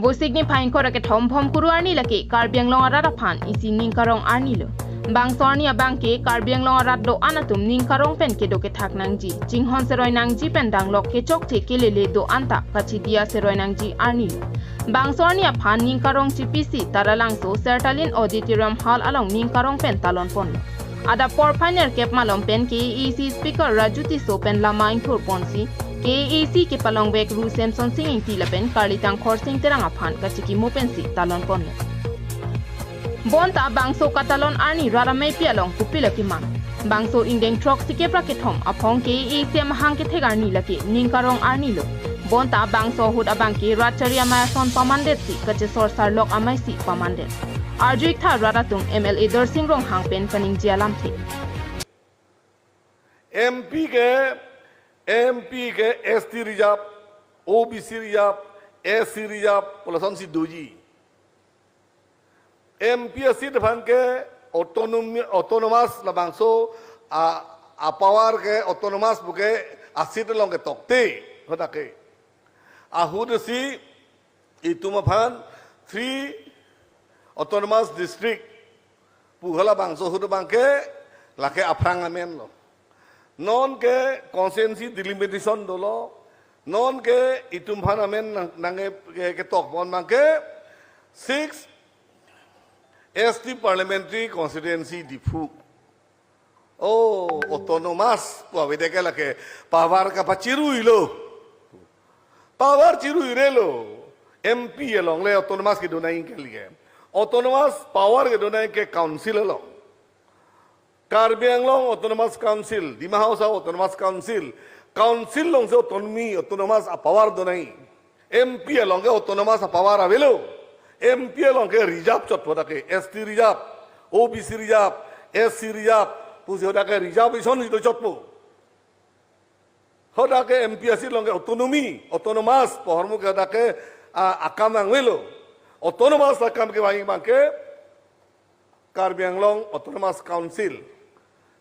Bosigni pain kora ke thom phom kuru arni laki Karbiang long arada phan isi ning karong arni lo. Bang sorni abang ke Karbiang long arad do anatum ning karong pen ke do ke thak nangji. Jinghon seroi nangji pen dang lok ke chok te ke lele do anta kachi dia seroi nangji arni lo. Bang sorni a phan ning karong CPC taralang so Sertalin Auditorium Hall along ning karong pen talon pon lo. Ada por pioneer kep malom pen KEC speaker Rajuti so pen lama inkur ponsi. KEC ke palong bek Ru Samson singing tilapen Karlitang Khorsing terang aphan kachiki mopensi talon pon lo. Bonta bangso katalon arni raramay pialong kupila ki man. Bangso indeng trok sike prakethom apong KEC mahang ke thegar ni laki ningkarong arni lo. Bonta bangso hud abangki ratcharia marathon pamandet si kache sorsar lok amai si pamandet. Arjuik tha raratung MLA Darsing Rong hangpen kaning jialam the. MP के ST reserve, OBC reserve, SC reserve, पुलसन सी दोजी। MPSC depan के autonomous labangso a power के autonomous buke asit long के tokte होता के ahudasi itu mapan 3 autonomous district puhala bangso hudu bangke lake aprang amen lo. Non ke konsensi delimitation dolo, non ke itum phanamen nange ke tok bon mangke 6 ST parliamentary constituency difu. Oh, autonomous puawede ke lake power ka pachiru ilo. Power chiru irelo. MP along le autonomous ke donai ke liye. Autonomous power ke donai ke council along. Karbiang long autonomous council, Dima House autonomous council, council long se autonomy autonomous a power donai, MP long ke autonomous a power avelo, MP long ke reserve chot hoda ke ST reserve, OBC reserve, SC reserve, pusi hoda ke reserve ison itu chot po, hoda ke MPSC long ke autonomy autonomous pohormu ke hoda ke akam angwelo, autonomous akam ke bangke Karbiang long autonomous council.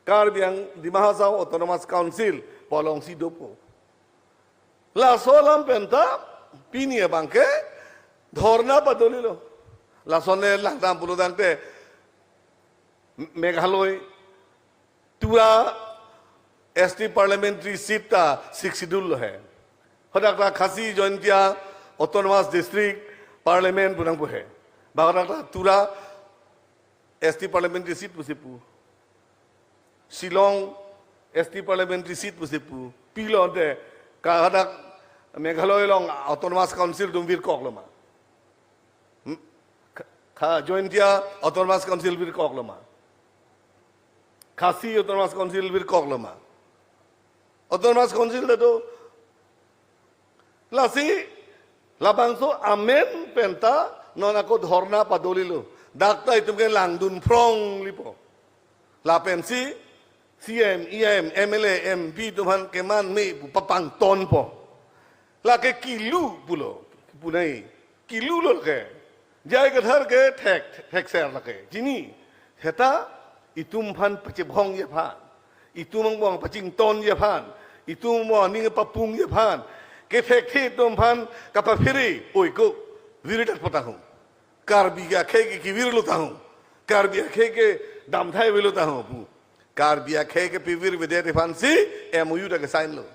Karbiang Dimahasau Autonomous Council polong si dopo. La solam penta pini bangke dhorna padoli lo. La sonne langtam puludan te Meghaloi tua ST parliamentary seat ta 6 schedule hai. Hodakla Khasi Jointia Autonomous District Parliament punang puhe. Bagrakla tura ST parliamentary seat pusipu. Shillong ST parliamentary seat pusipu. Pilon de kahadak Meghaloi long autonomous council dumvir kokloma. Jointia autonomous council vir kokloma. Khasi autonomous council vir kokloma. Autonomous council to lasi labangso amen penta nonako dhorna padolilo. Dakta itu ke langdun prong lipo. La pensi CM, EM, MLA, MP tuhan keman me papang ton po. La ke kilu pulo, punai kilu lo ke. Jai ke thar ke tek ser la ke. Jini heta itum phan pachibhong ye phan. Itum bong paching ton ye phan. Itum mo ning papung ye phan. Ke tek thi tum phan kapafiri oi ko viritat potahung. Karbiya khe ke vir lota हूं karbiya khe ke dam thai ve lota हूं karbiya khe ke pivir videte fansi MOU ta ke sign lo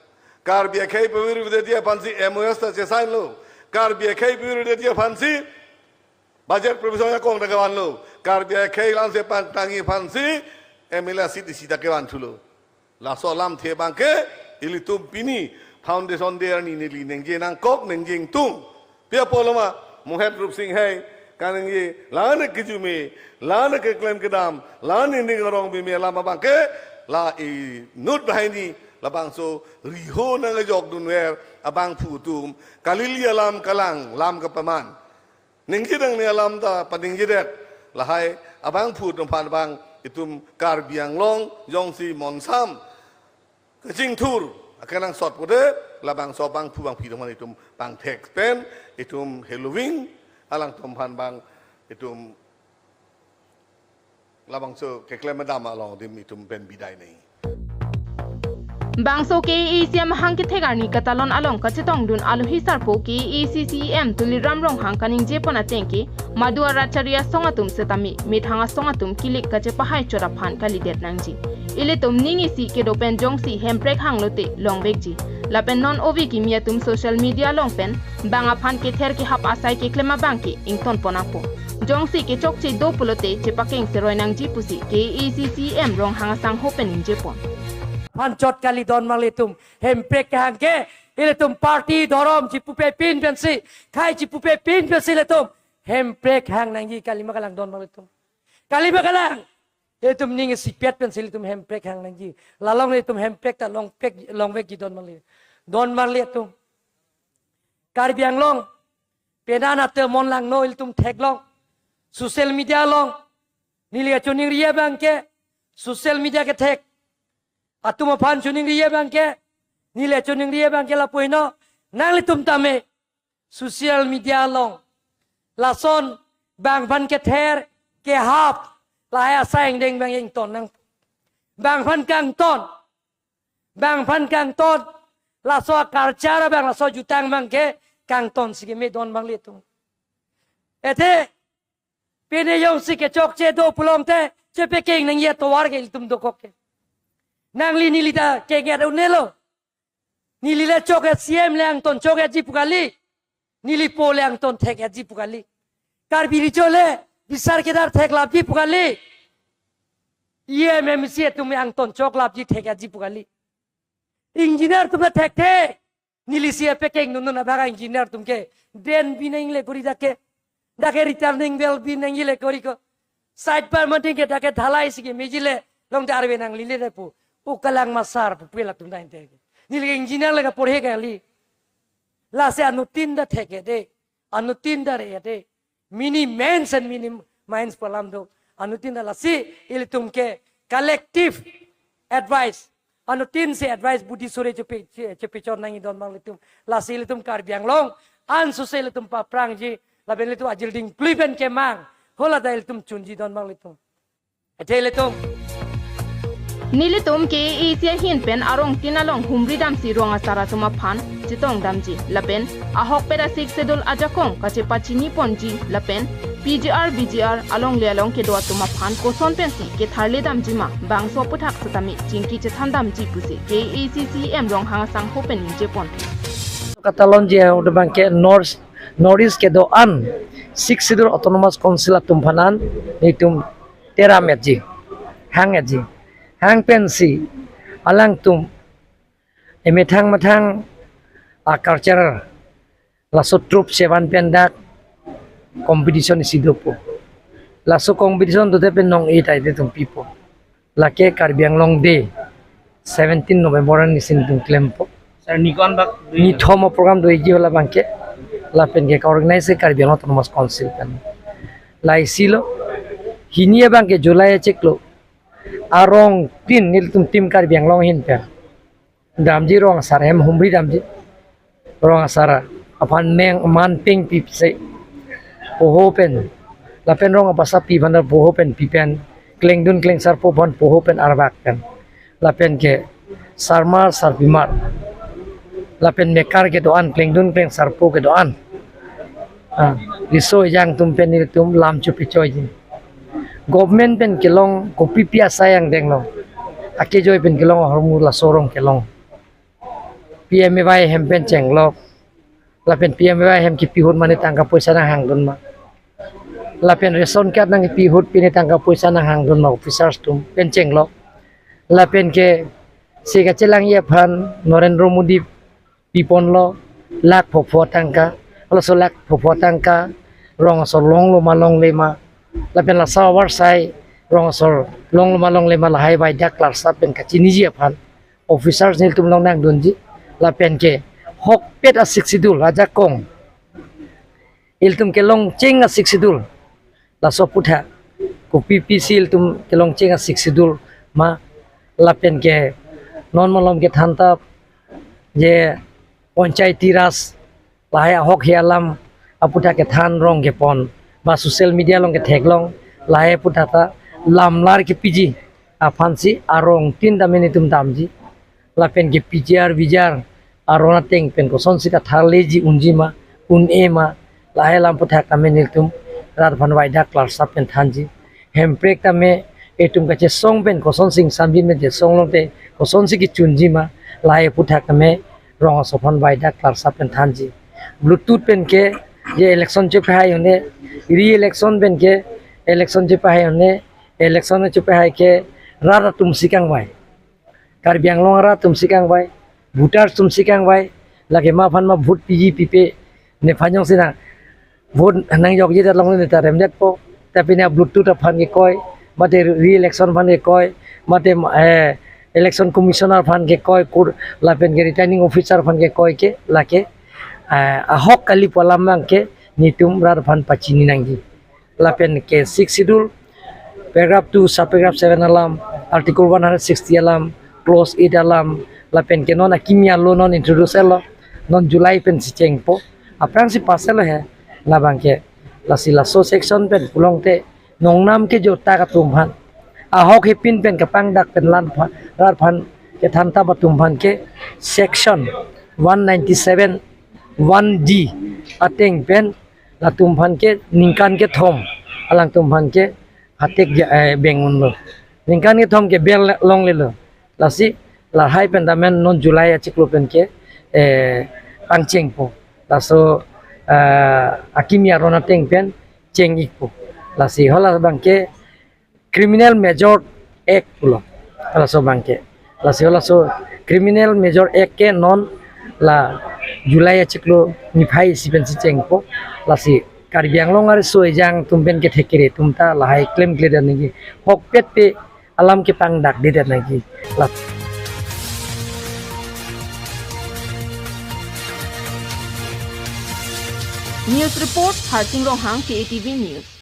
karbiya khe pivir videte fansi MOS ta ke sign lo karbiya khe pivir videte fansi budget provision ya kong ta ke wan lo karbiya khe lan se pan tangi fansi MLA CTC ta ke wan thulo la so lam the bang ke ilitum pini foundation der ni li nengje nang kok nengjing tung pia poloma Mohit Rup Singh hai कारण ये लाने किचु में लाने के claim के दाम लाने निग रंग भी में लामा बांके ला नोट बहाइनी लाबांग सो रिहो नंगे जोक दुनवेर अबांग फुतुम कालिली अलाम कलांग लाम का पमान निंगी दंग ने अलाम ता पनिंगी देक लाहाय अबांग फुतुम पान बांग इतुम कारबियांग लोंग जोंगसी मोनसाम कचिंग थूर अकेलांग सॉट पुदे लाबांग सो बांग फुबांग पीदमान इतुम बांग टेक्स पेन इतुम हेलोविंग alang tumpan bang itum labang so keklem madam along dim itum ben bidai nei Bangso KECM hangki thegarni katalon along kachetong dun aluhi sarpo KECCM tuliram rong hang kaning jepon atengke madua racharia songatum setami mithanga songatum kilik kache pahai chora phan kalidet nangji iletum ningi si kedo pen jongsi hemprek hanglote longbekji lapen non ovi ki miatum social media longpen banga phan ke ther ki hap asai ke klema bangke ington ponapo jongsi ke chokche do pulote chepakeng seroi nangji pusi KECCM rong hanga sang hopen in jepon Pancot kali don malitum hempek hangke iletum parti dorom cipupe pin pensi kai cipupe pin pensi letum hempek hang nangi kali makalang don malitum kali makalang iletum ningi sipet pensi letum hempek hang nangi lalong iletum hempek ta long vek don malitum karbiang long penana te mon lang no iletum tek long social media long nilia chuning ria bangke social media ke tek atuma pan chuning riye bangke nile chuning riye bangke la puino nang litum tame social media long la son bang pan ke ther ke hap la ya sang deng bang ing ton nang bang pan kang ton la so karcara bang la so jutang bangke kang ton sige me don bang litum ete pene yong sike chok che do pulong te che peking nang ye to war ke litum do kokke nang li nilita kenge ada unelo nili le choket siem le angton choket jipukali nili po le angton thek jipukali kar biri chole bisar kedar thek lap jipukali ye memsi tum angton chok lap ji thek jipukali engineer tum thek the nili sia pekeng nun na baga engineer tum ke den bineng le kori dake returning bell bineng le kori ko side par mating ke dake dhalai sige mejile long darbe nang lile repu ukalang masar pupila tum dain tege nil engineer lega porhe gali la se anutinda theke de anutinda re de mini mens and mini minds palamdo anutinda la si il tumke collective advice anutin se advice budi sore chepe chon nangi don mang litum la si il tum kar biang long an su se il tum pa prang ji la ben litu ajil ding plipen ke mang hola da il tum chunji don mang litum ete litum Nilitum ke Asia hin pen arong tinalong humri damsi ronga sara tuma phan chitong damji lapen ahok pera sik sedul ajakong kache pachini ponji lapen BGR along le along ke do tuma phan ko son pensi ke tharle damji ma bangso puthak satami chingki che thandam ji puse ke ACCM rong hanga sang hopen in jepon Katalon je udah bangke North ke do an sik sedul autonomous council tumpanan itum teramet ji hang ji hang pensi alang tum emetang matang culture laso troop sevan pendak competition isi dopo laso competition to depen nong 8 ite tum people lake karbiang long day 17 November ni sin tum klempo sir nikon bak ni thomo program do iji hola bangke la pen ke organize karbiang autonomous council kan la isilo hinia bangke Julai ceklo arong tin nil tum tim kar biang long hin per damji rong sar hem humri damji rong sara apan meng man ping pip se pohopen lapen rong apa sapi bandar pohopen pipen kleng dun kleng sar po ban pohopen arbak kan lapen ke sarmar sar bimar lapen mekar ke doan kleng dun kleng sar po ke doan riso yang tum pen nil tum lam chupi choji government pen kelong kopi pia sayang deng lo ake joy pen kelong hormula sorong kelong PMY hem pen cheng lo la pen PMY hem ki pihut mane tangka poisa na hang dun ma la pen reson kat nang pihut pine tangka poisa na hang dun ma officers tum pen cheng lo la pen ke sega chelang ye phan Narendra Modi pipon lo lak phopho tangka lo so lak phopho tangka rong so long lo malong le ma lapen la sawar sai rong sor long le malahai bai dak lar sa pen ka chini ji aphan officers nil tum long nang donji lapen ke hok pet a siksidul aja kong il tum ke long cheng a siksidul la so putha ko PPC il tum ke long cheng a siksidul ma lapen ke non malom ke thanta je panchayati ras lahai hok hialam aputha ke than rong ke pon ba social media long ke theklong lahe putata lamlar ke piji afansi arong tin dameni tum damji la pen ke pijar bijar arona teng pen ko son sika tharleji unjima un ema la he lam puthak kame niltum rar van waida klar sa pen thanji hem prek ta me etum ka che song pen ko son sing sambi me je song long te ko son siki chunjima la he puthak kame rong so van waida klar sa pen thanji bluetooth pen ke ye election che phai hone re election pen ke election che phai hone election che phai ke rara tum sikang wai Karbi Anglong ra tum sikang wai voter tum sikang wai lagi ma phan ma vote piji pipe ne phanyong sina vote nang jok ji long ne ta rem nek po tapi ne bluetooth phan ke koi mate re election phan ke koi mate election commissioner phan ke koi kur la pen ke returning officer phan ke koi ke la ke ahok kali polamang ke nitum rar phan pachini nangji la pen ke 6 schedule paragraph 2 subparagraph 7 alam article 160 alam clause 8 alam la pen ke non kimia lo non introduce lo non July pen si chengpo aprang si pasel hai la bangke la sila so section pen pulong te nong nam ke jota ka tumhan ahok he pin pen kapang dak pen lan rar phan ke thanta batum phan ke section 197 1D ateng pen la tumhan ke ningkan ke thom alang tumhan ke hatek bengun lo ningkan ke thom ke bel long le lo lasi la hai pen damen non July achiklo pen ke pangcheng po laso akimia rona teng pen cheng ikpo lasi hola bangke criminal major act pulo laso bangke lasi hola so criminal major act ke non la July achiklo ni phai si pen si cheng po lasi Karbi Anglong ar so jang tumpen ke thekire tumta la hai claim clear nagi hok pet pe alam ke pang dak de nagi la News report Harting Rohang KTV News